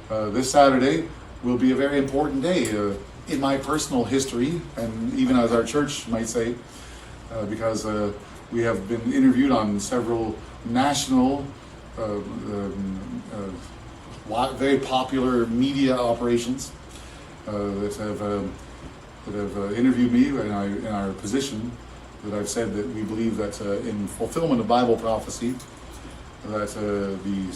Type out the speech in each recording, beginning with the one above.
This Saturday will be a very important day in my personal history, and even as our church might say, because we have been interviewed on several national, very popular media operations that have interviewed me in our position. That I've said that we believe that in fulfillment of Bible prophecy, that the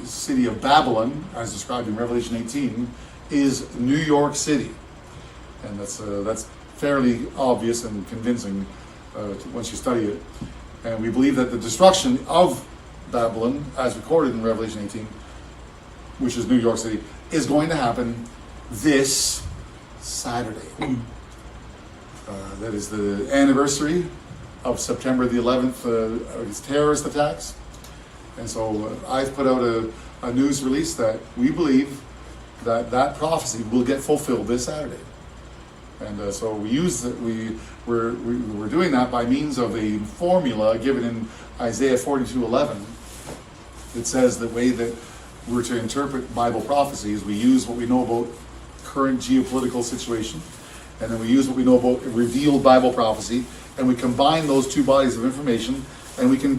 city of Babylon, as described in Revelation 18, is New York City, and that's fairly obvious and convincing once you study it. And we believe that the destruction of Babylon, as recorded in Revelation 18, which is New York City, is going to happen this Saturday. That is the anniversary of September the 11th terrorist attacks. And so I've put out a news release that we believe that prophecy will get fulfilled this Saturday. And so we're doing that by means of a formula given in Isaiah 42:11. It says the way that we're to interpret Bible prophecy is we use what we know about current geopolitical situation, and then we use what we know about revealed Bible prophecy, and we combine those two bodies of information, and we can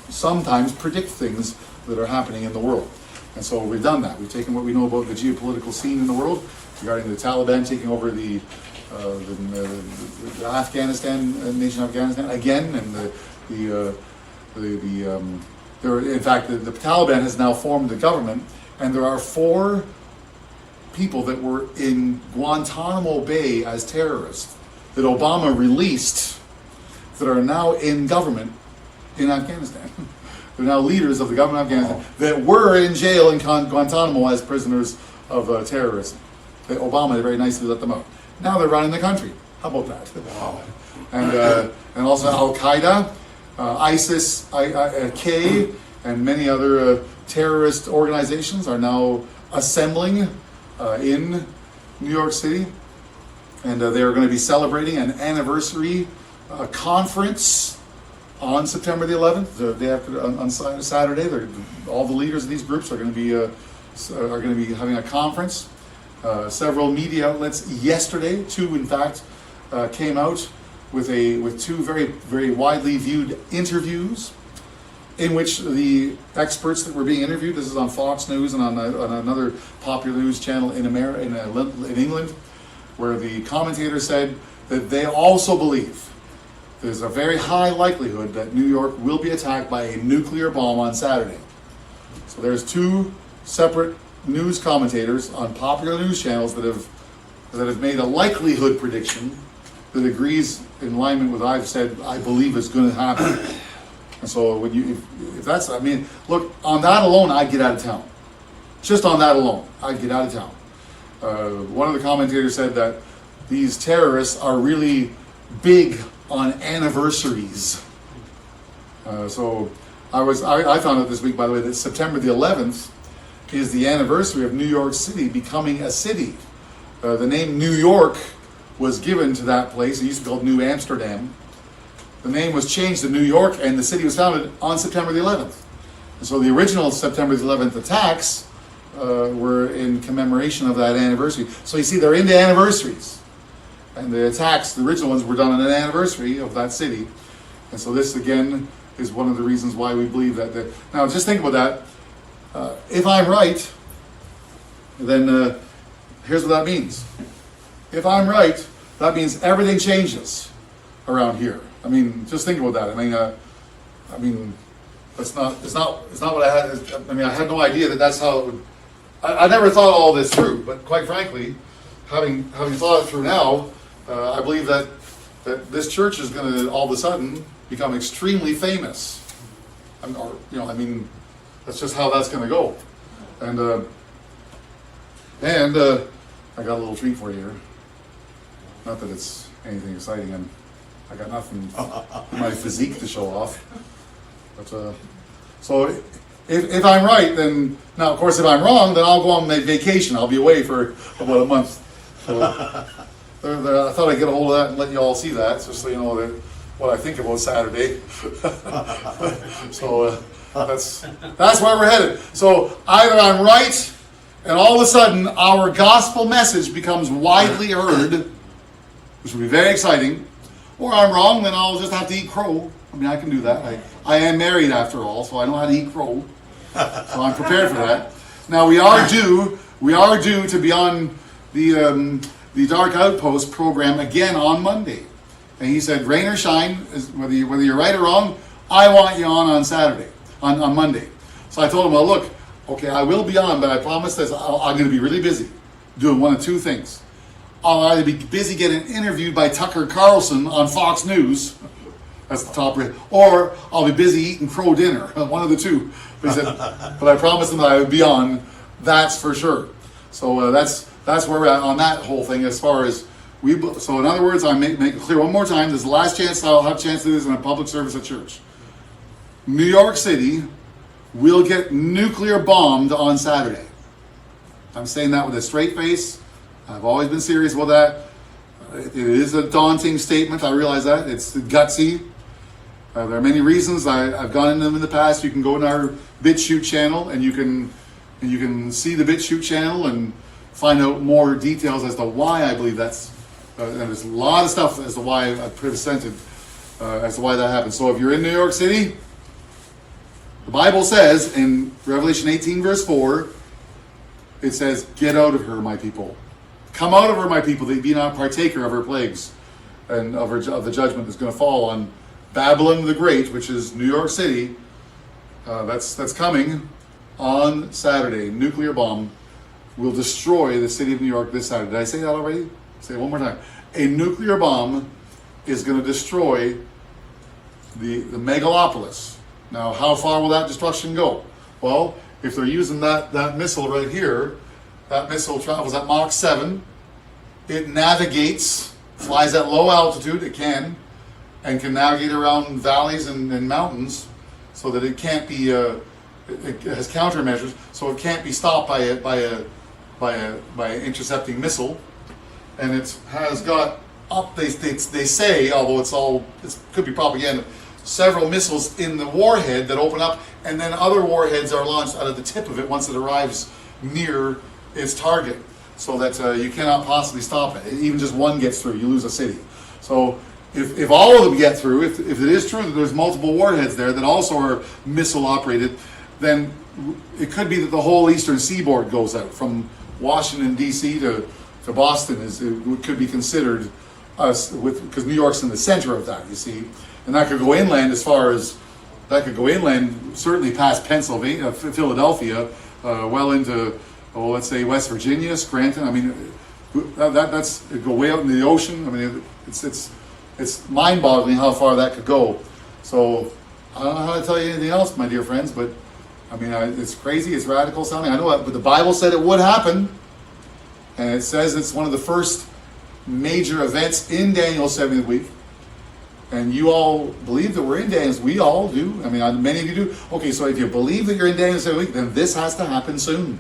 sometimes predict things that are happening in the world. And so we've done that. We've taken what we know about the geopolitical scene in the world regarding the Taliban taking over the Afghanistan, nation of Afghanistan again, and in fact, the Taliban has now formed the government, and there are 4 people that were in Guantanamo Bay as terrorists that Obama released that are now in government in Afghanistan. They're now leaders of the government of Afghanistan that were in jail in Guantanamo as prisoners of terrorism. That Obama very nicely let them out. Now they're running the country. How about that? Wow. And also Al-Qaeda, ISIS, K, and many other terrorist organizations are now assembling in New York City, and they are going to be celebrating an anniversary conference on September the 11th, the day after, on Saturday. All the leaders of these groups are going to be having a conference. Several media outlets yesterday, 2 in fact, came out with 2 very, very widely viewed interviews, in which the experts that were being interviewed, this is on Fox News and on another popular news channel in England, where the commentator said that they also believe there's a very high likelihood that New York will be attacked by a nuclear bomb on Saturday. So there's 2 separate news commentators on popular news channels that have made a likelihood prediction that agrees in alignment with what I've said I believe is going to happen. And so if that's, I mean, look, on that alone, I'd get out of town. Just on that alone, I'd get out of town. One of the commentators said that these terrorists are really big on anniversaries. So I found out this week, by the way, that September the 11th is the anniversary of New York City becoming a city. The name New York was given to that place. It used to be called New Amsterdam. The name was changed to New York, and the city was founded on September the 11th. And so the original September the 11th attacks were in commemoration of that anniversary. So you see, they're into anniversaries. And the attacks, the original ones, were done on an anniversary of that city. And so this, again, is one of the reasons why we believe that. Now, just think about that. If I'm right, then here's what that means. If I'm right, that means everything changes around here. I mean, just think about that. I mean, it's not what I had. I mean, I had no idea that that's how it would. I never thought all this through, but quite frankly, having thought it through now, I believe that this church is going to all of a sudden become extremely famous. I mean, that's just how that's going to go. And I got a little treat for you here. Not that it's anything exciting, and I got nothing in my physique to show off. But so if I'm right, then now of course if I'm wrong, then I'll go on my vacation. I'll be away for about a month. So I thought I'd get a hold of that and let you all see that, just so you know what I think about Saturday. So that's where we're headed. So either I'm right and all of a sudden our gospel message becomes widely heard, which will be very exciting. Or I'm wrong, then I'll just have to eat crow. I mean, I can do that. I am married after all, so I know how to eat crow. So I'm prepared for that. Now we are due to be on the Dark Outpost program again on Monday. And he said, rain or shine, whether you're right or wrong, I want you on Saturday, on Monday. So I told him, well, look, okay, I will be on, but I promise this, I'm going to be really busy doing one of two things. I'll either be busy getting interviewed by Tucker Carlson on Fox News, that's the top rate, or I'll be busy eating crow dinner, one of the two. But he said, but I promised him that I would be on, that's for sure. So that's where we're at on that whole thing as far as so in other words, I make it clear one more time, this is the last chance I'll have a chance to do this in a public service at church. New York City will get nuclear bombed on Saturday. I'm saying that with a straight face. I've always been serious about that. It is a daunting statement, I realize that. It's gutsy. There are many reasons. I've gone into them in the past. You can go in our BitChute channel and you can see the BitChute channel and find out more details as to why I believe that's. And there's a lot of stuff as to why I presented as to why that happened. So if you're in New York City, the Bible says in Revelation 18 verse 4, it says, "Get out of her, my people. Come out of her, my people, that ye be not partaker of her plagues and of the judgment that's going to fall on Babylon the Great," which is New York City. That's coming on Saturday. Nuclear bomb will destroy the city of New York this Saturday. Did I say that already? Say it one more time. A nuclear bomb is going to destroy the megalopolis. Now, how far will that destruction go? Well, if they're using that missile right here, that missile travels at Mach 7. It navigates, flies at low altitude, it can, and can navigate around valleys and mountains so that it can't be, it has countermeasures, so it can't be stopped by an intercepting missile. And it has got up, they say, although it could be propaganda, several missiles in the warhead that open up, and then other warheads are launched out of the tip of it once it arrives near its target, so that you cannot possibly stop it. Even just one gets through, you lose a city. So if all of them get through, if it is true that there's multiple warheads there that also are missile operated, then it could be that the whole eastern seaboard goes out from Washington D.C. to Boston. It could be considered because New York's in the center of that, you see, and that could go inland certainly past Pennsylvania, Philadelphia, well into let's say West Virginia, Scranton. I mean, that's it go way out in the ocean. I mean, it's mind-boggling how far that could go. So I don't know how to tell you anything else, my dear friends, but I mean, it's crazy, it's radical sounding, I know that, but the Bible said it would happen. And it says it's one of the first major events in Daniel's 70th week. And you all believe that we're in Daniel's. We all do. I mean, many of you do. Okay, so if you believe that you're in Daniel's 70th week, then this has to happen soon.